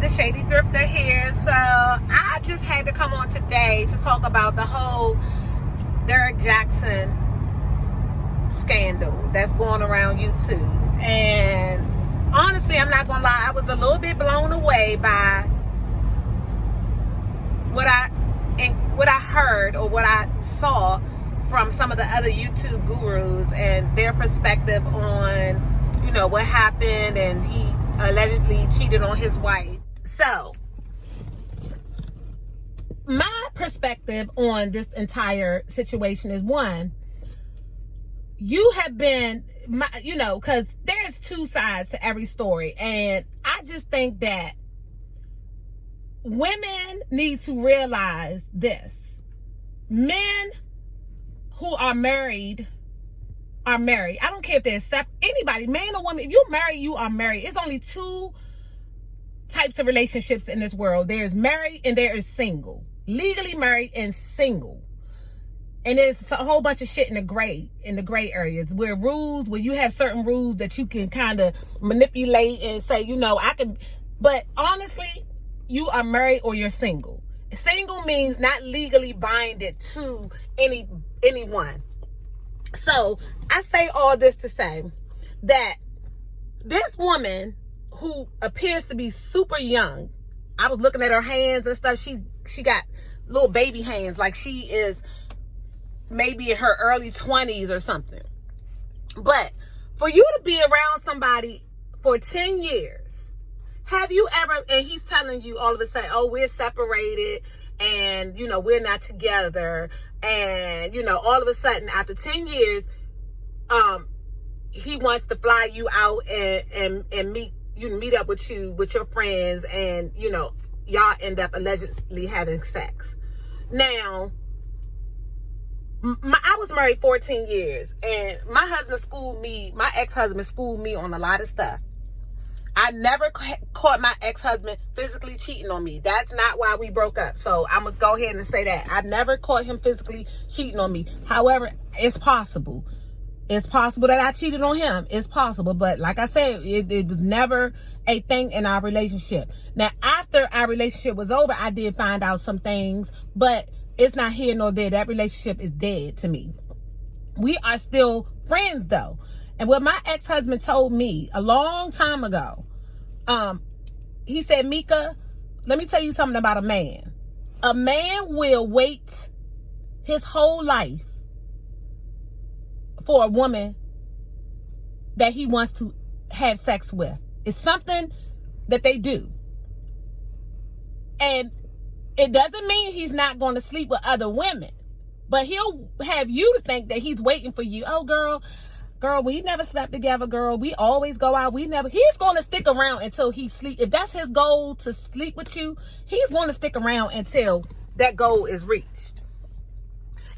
the Shady Thrifter here. So I just had to come on today to talk about the whole Derrick Jaxn scandal that's going around YouTube. And honestly, I'm not gonna lie, I was a little bit blown away by what I heard or what I saw from some of the other YouTube gurus and their perspective on, you know, what happened, and he allegedly cheated on his wife. So my perspective on this entire situation is, one, you have been, because there's two sides to every story, and I just think that women need to realize this. Men who are married are married. I don't care if they're anybody, man or woman. If you're married, you are married. It's only two types of relationships in this world. There's married and there is single. Legally married and single. And there's a whole bunch of shit in the gray areas where you have certain rules that you can kind of manipulate and say, I can. But honestly, you are married or you're single. Single means not legally binded to anyone. So I say all this to say that this woman, who appears to be super young, I was looking at her hands and stuff. She got little baby hands, like she is maybe in her early 20s or something. But for you to be around somebody for 10 years, have you ever, and he's telling you all of a sudden, oh, we're separated and, we're not together. And, all of a sudden after 10 years, he wants to fly you out and meet up with your friends, and, y'all end up allegedly having sex. Now, I was married 14 years, and my ex-husband schooled me on a lot of stuff. I never caught my ex-husband physically cheating on me. That's not why we broke up. So I'm going to go ahead and say that. I never caught him physically cheating on me. However, it's possible. It's possible that I cheated on him. It's possible. But like I said, it was never a thing in our relationship. Now, after our relationship was over, I did find out some things, but it's not here nor there. That relationship is dead to me. We are still friends, though. And what my ex-husband told me a long time ago, he said, Mika, let me tell you something about a man. A man will wait his whole life for a woman that he wants to have sex with. It's something that they do. And it doesn't mean he's not going to sleep with other women, but he'll have you to think that he's waiting for you. Oh, girl, we never slept together, girl. We always go out. He's going to stick around until he sleep. If that's his goal, to sleep with you, he's going to stick around until that goal is reached.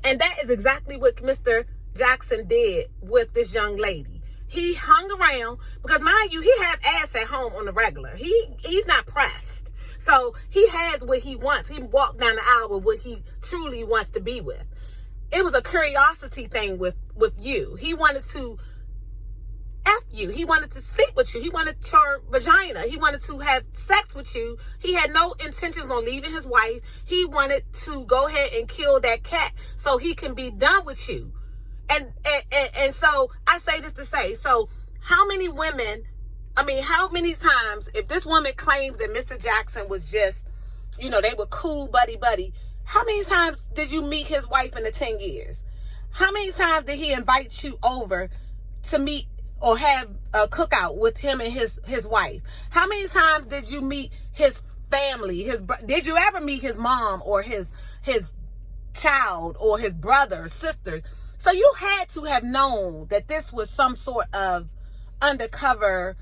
And that is exactly what Mr. Jaxn did with this young lady. He hung around because, mind you, he have ass at home on the regular. He's not pressed. So he has what he wants. He walked down the aisle with what he truly wants to be with. It was a curiosity thing with you. He wanted to F you. He wanted to sleep with you. He wanted your vagina. He wanted to have sex with you. He had no intentions on leaving his wife. He wanted to go ahead and kill that cat so he can be done with you. And so I say this to say, so how many times, if this woman claims that Mr. Jaxn was just, they were cool buddy, how many times did you meet his wife in the 10 years? How many times did he invite you over to meet or have a cookout with him and his wife? How many times did you meet his family? Did you ever meet his mom or his child or his brother or sisters? So you had to have known that this was some sort of undercover,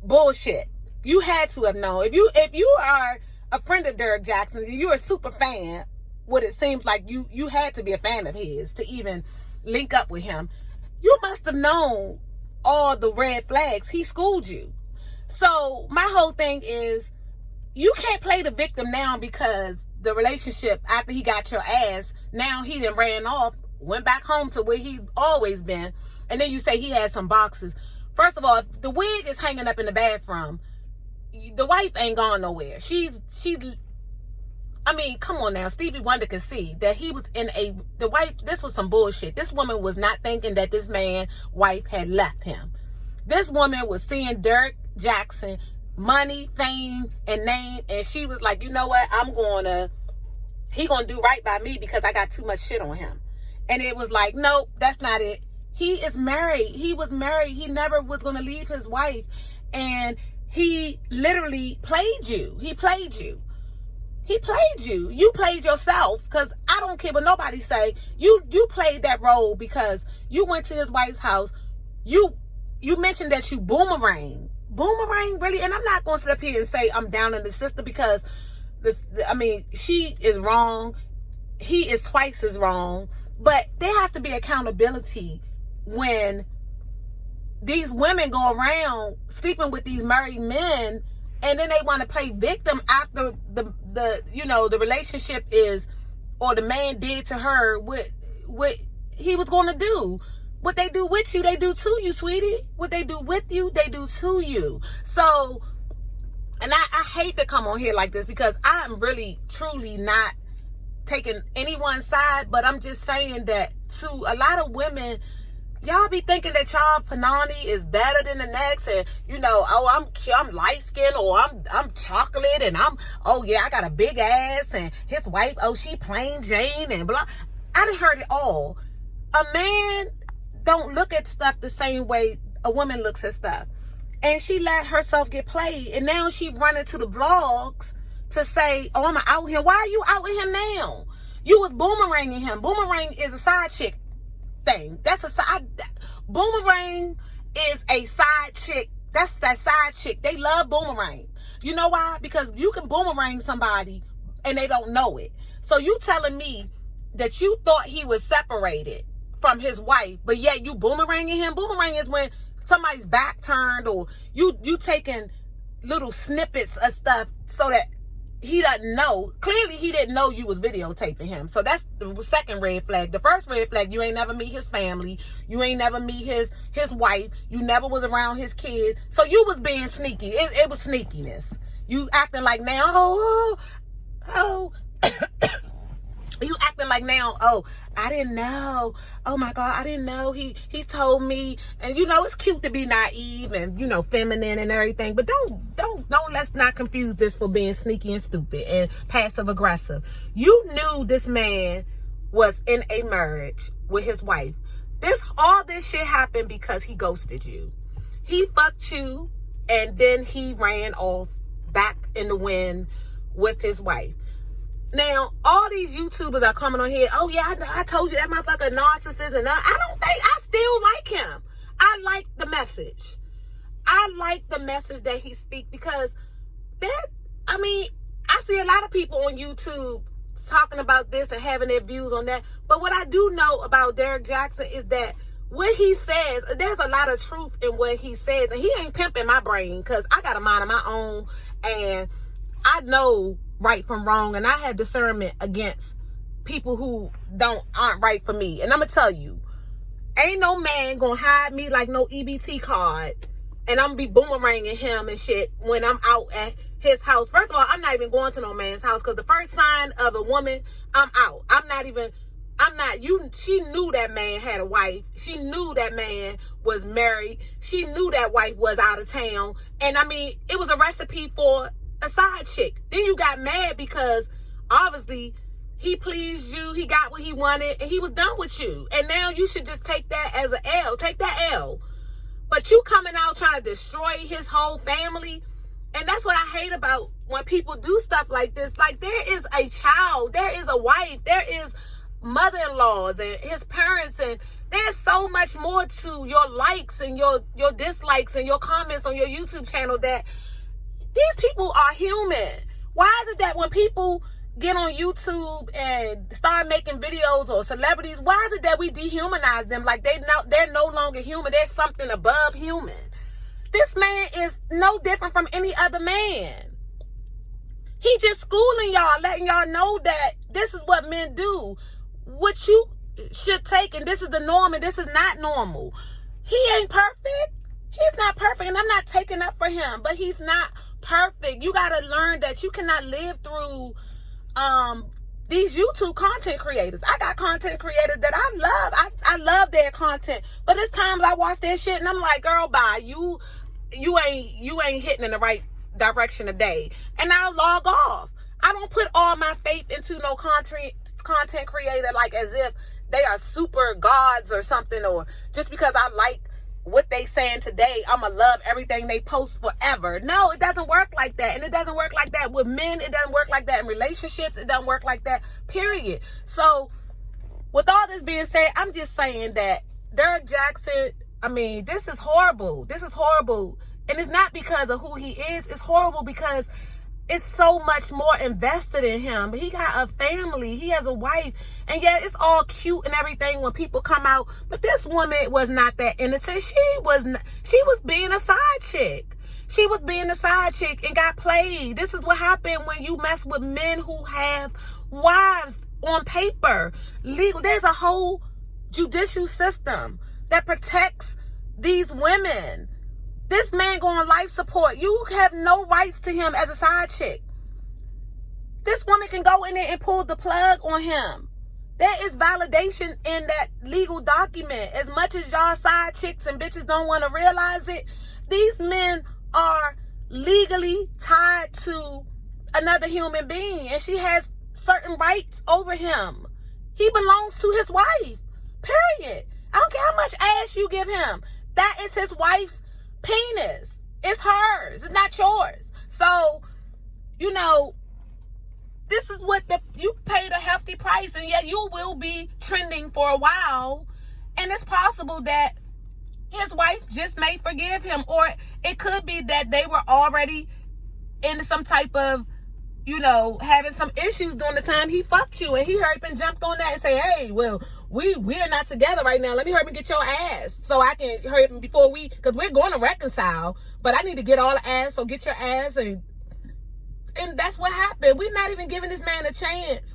bullshit. You had to have known. If you are a friend of Derrick Jaxn, you're a super fan, what it seems like you had to be a fan of his to even link up with him. You must have known all the red flags. He schooled you. So my whole thing is, you can't play the victim now because the relationship, after he got your ass, now he done ran off, went back home to where he's always been, and then you say he had some boxes. First of all, if the wig is hanging up in the bathroom, the wife ain't gone nowhere. I mean, come on now. Stevie Wonder can see that he was the wife, this was some bullshit. This woman was not thinking that this man, wife, had left him. This woman was seeing Derrick Jaxn, money, fame, and name, and she was like, you know what? He gonna do right by me because I got too much shit on him. And it was like, no, that's not it. He is married. He was married. He never was gonna leave his wife. And he literally played you. He played you. He played you. You played yourself, because I don't care what nobody say. You played that role because you went to his wife's house. You mentioned that you boomerang. Boomerang, really? And I'm not going to sit up here and say I'm down on the sister, because, she is wrong. He is twice as wrong. But there has to be accountability when these women go around sleeping with these married men, and then they want to play victim after the relationship is, or the man did to her what he was going to do. What they do with you, they do to you, sweetie. What they do with you, they do to you. So, and I hate to come on here like this, because I'm really, truly not taking anyone's side, but I'm just saying that to a lot of women, y'all be thinking that y'all panani is better than the next, and I'm light skinned, or I'm chocolate, and I got a big ass, and his wife, she plain Jane, and blah. I done heard it all. A man don't look at stuff the same way a woman looks at stuff, and she let herself get played, and now she running to the blogs to say, I'm out here. Why are you out with him now? You was boomeranging him. Boomerang is a side chick thing. That's a side. Boomerang is a side chick. That's that side chick. They love boomerang. You know why? Because you can boomerang somebody and they don't know it. So you telling me that you thought he was separated from his wife, but yet you boomeranging him? Boomerang is when somebody's back turned, or you taking little snippets of stuff so that he doesn't know. Clearly, he didn't know you was videotaping him. So that's the second red flag. The first red flag, you ain't never meet his family. You ain't never meet his wife. You never was around his kids. So you was being sneaky. It was sneakiness. You acting like now, you acting like now, I didn't know. Oh my God, I didn't know. He told me. And it's cute to be naive and feminine and everything, but don't let's not confuse this for being sneaky and stupid and passive aggressive. You knew this man was in a marriage with his wife. All this shit happened because he ghosted you. He fucked you, and then he ran off back in the wind with his wife. Now, all these YouTubers are coming on here. Oh, yeah, I told you that motherfucker narcissist. And I still like him. I like the message. I like the message that he speaks, because I see a lot of people on YouTube talking about this and having their views on that. But what I do know about Derrick Jaxn is that what he says, there's a lot of truth in what he says. And he ain't pimping my brain, because I got a mind of my own. And I know right from wrong, and I have discernment against people who aren't right for me. And I'm gonna tell you, ain't no man gonna hide me like no EBT card, and I'm gonna be boomeranging him and shit when I'm out at his house. First of all, I'm not even going to no man's house, because the first sign of a woman, I'm out. She knew that man had a wife. She knew that man was married. She knew that wife was out of town. And it was a recipe for a side chick. Then you got mad because obviously he pleased you, he got what he wanted, and he was done with you. And now you should just take that as an L. Take that L. But you coming out trying to destroy his whole family. And that's what I hate about when people do stuff like this. Like, there is a child, there is a wife, there is mother-in-laws and his parents, and there's so much more to your likes and your dislikes and your comments on your YouTube channel, that these people are human. Why is it that when people get on YouTube and start making videos, or celebrities, why is it that we dehumanize them like they're no longer human? There's something above human. This man is no different from any other man. He just schooling y'all, letting y'all know that this is what men do. What you should take, and this is the norm, and this is not normal. He ain't perfect. He's not perfect, and I'm not taking up for him, but he's not perfect. You got to learn that you cannot live through these YouTube content creators. I got content creators that I love. I love their content, but it's times I watch their shit and I'm like, girl, bye. You ain't hitting in the right direction today, and I'll log off. I don't put all my faith into no content creator like as if they are super gods or something, or just because I like what they saying today, I'ma love everything they post forever. No, it doesn't work like that. And it doesn't work like that with men. It doesn't work like that in relationships. It doesn't work like that, period. So with all this being said, I'm just saying that Derrick Jaxn, I mean, this is horrible. This is horrible. And it's not because of who he is. It's horrible because it's so much more invested in him. He got a family. He has a wife. And yet it's all cute and everything when people come out. But this woman was not that innocent. She was being a side chick. She was being a side chick and got played. This is what happened when you mess with men who have wives on paper. Legal. There's a whole judicial system that protects these women. This man going on life support. You have no rights to him as a side chick. This woman can go in there and pull the plug on him. There is validation in that legal document. As much as y'all side chicks and bitches don't want to realize it, these men are legally tied to another human being, and she has certain rights over him. He belongs to his wife, period. I don't care how much ass you give him. That is his wife's penis. It's hers. It's not yours. So, you know, this is what you paid a hefty price, and yet you will be trending for a while. And it's possible that his wife just may forgive him, or it could be that they were already in some type of, you know, having some issues during the time he fucked you, and he hurried up and jumped on that and say, hey, well, we're not together right now. Let me hurry up and get your ass so I can hurry up before because we're going to reconcile, but I need to get all the ass, so get your ass. And that's what happened. We're not even giving this man a chance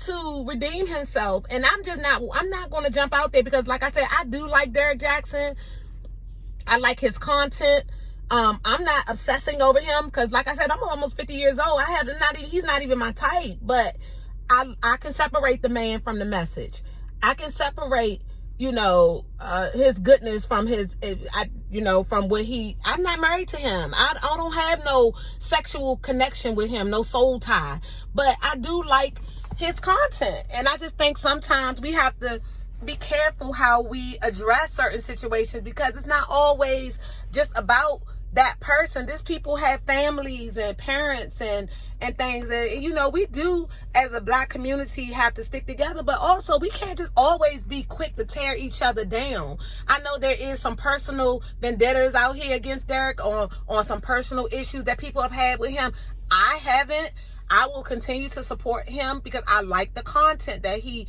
to redeem himself. And I'm not going to jump out there because, like I said, I do like Derrick Jaxn. I like his content. I'm not obsessing over him because, like I said, I'm almost 50 years old. He's not even my type, but I can separate the man from the message. I can separate, you know, his goodness from from what I'm not married to him. I don't have no sexual connection with him, no soul tie, but I do like his content. And I just think sometimes we have to be careful how we address certain situations, because it's not always just about that person. These people have families and parents and things, and you know, we do as a Black community have to stick together, but also we can't just always be quick to tear each other down. I know there is some personal vendettas out here against Derrick on some personal issues that people have had with him. I haven't. I will continue to support him because I like the content that he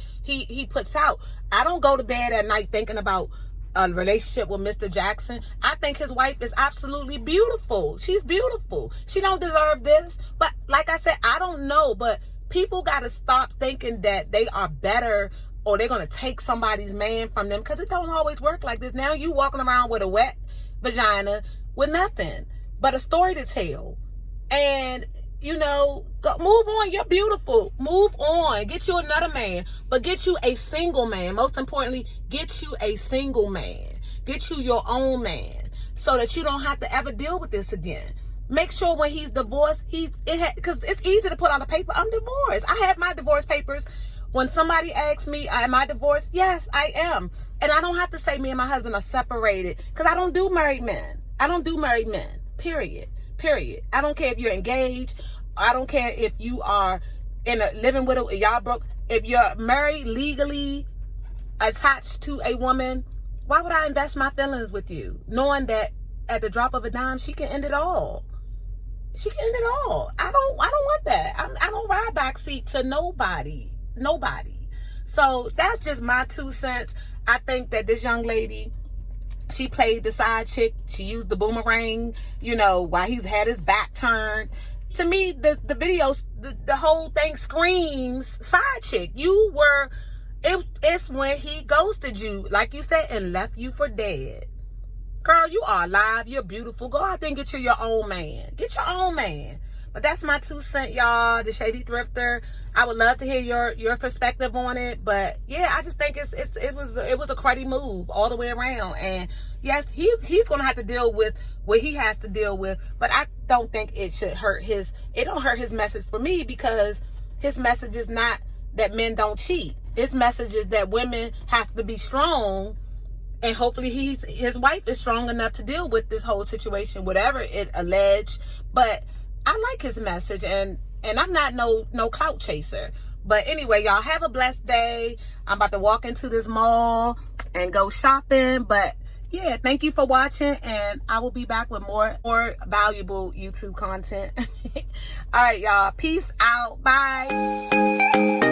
puts out. I don't go to bed at night thinking about a relationship with Mr. Jaxn. I think his wife is absolutely beautiful. She's beautiful. She don't deserve this. But like I said, I don't know. But people got to stop thinking that they are better or they're going to take somebody's man from them, because it don't always work like this. Now you walking around with a wet vagina with nothing but a story to tell. And, you know, move on. You're beautiful. Move on. Get you another man. But get you a single man. Most importantly, get you a single man. Get you your own man so that you don't have to ever deal with this again. Make sure when he's divorced, because it's easy to put on the paper, I'm divorced. I have my divorce papers. When somebody asks me, am I divorced? Yes, I am. And I don't have to say me and my husband are separated, because I don't do married men. I don't do married men. Period. I don't care if you're engaged. I don't care if you are living with y'all broke. If you're married legally attached to a woman, why would I invest my feelings with you, knowing that at the drop of a dime she can end it all? She can end it all. I don't want that. I don't ride backseat to nobody. So that's just my 2 cents. I think that this young lady, she played the side chick. She used the boomerang, you know, while he's had his back turned. To me, the video, the whole thing screams side chick. It's when he ghosted you, like you said, and left you for dead. Girl, you are alive. You're beautiful. Go out there and get you your own man. Get your own man. But that's my 2 cents, y'all. The Shady Thrifter. I would love to hear your perspective on it. But yeah, I just think it was a cruddy move all the way around. And yes, he's gonna have to deal with what he has to deal with. But I don't think it should hurt his. It don't hurt his message for me, because his message is not that men don't cheat. His message is that women have to be strong. And hopefully his wife is strong enough to deal with this whole situation, whatever it alleged. But I like his message, and I'm not no clout chaser. But anyway, y'all have a blessed day. I'm about to walk into this mall and go shopping. But yeah, thank you for watching, and I will be back with more valuable YouTube content. All right, y'all. Peace out. Bye.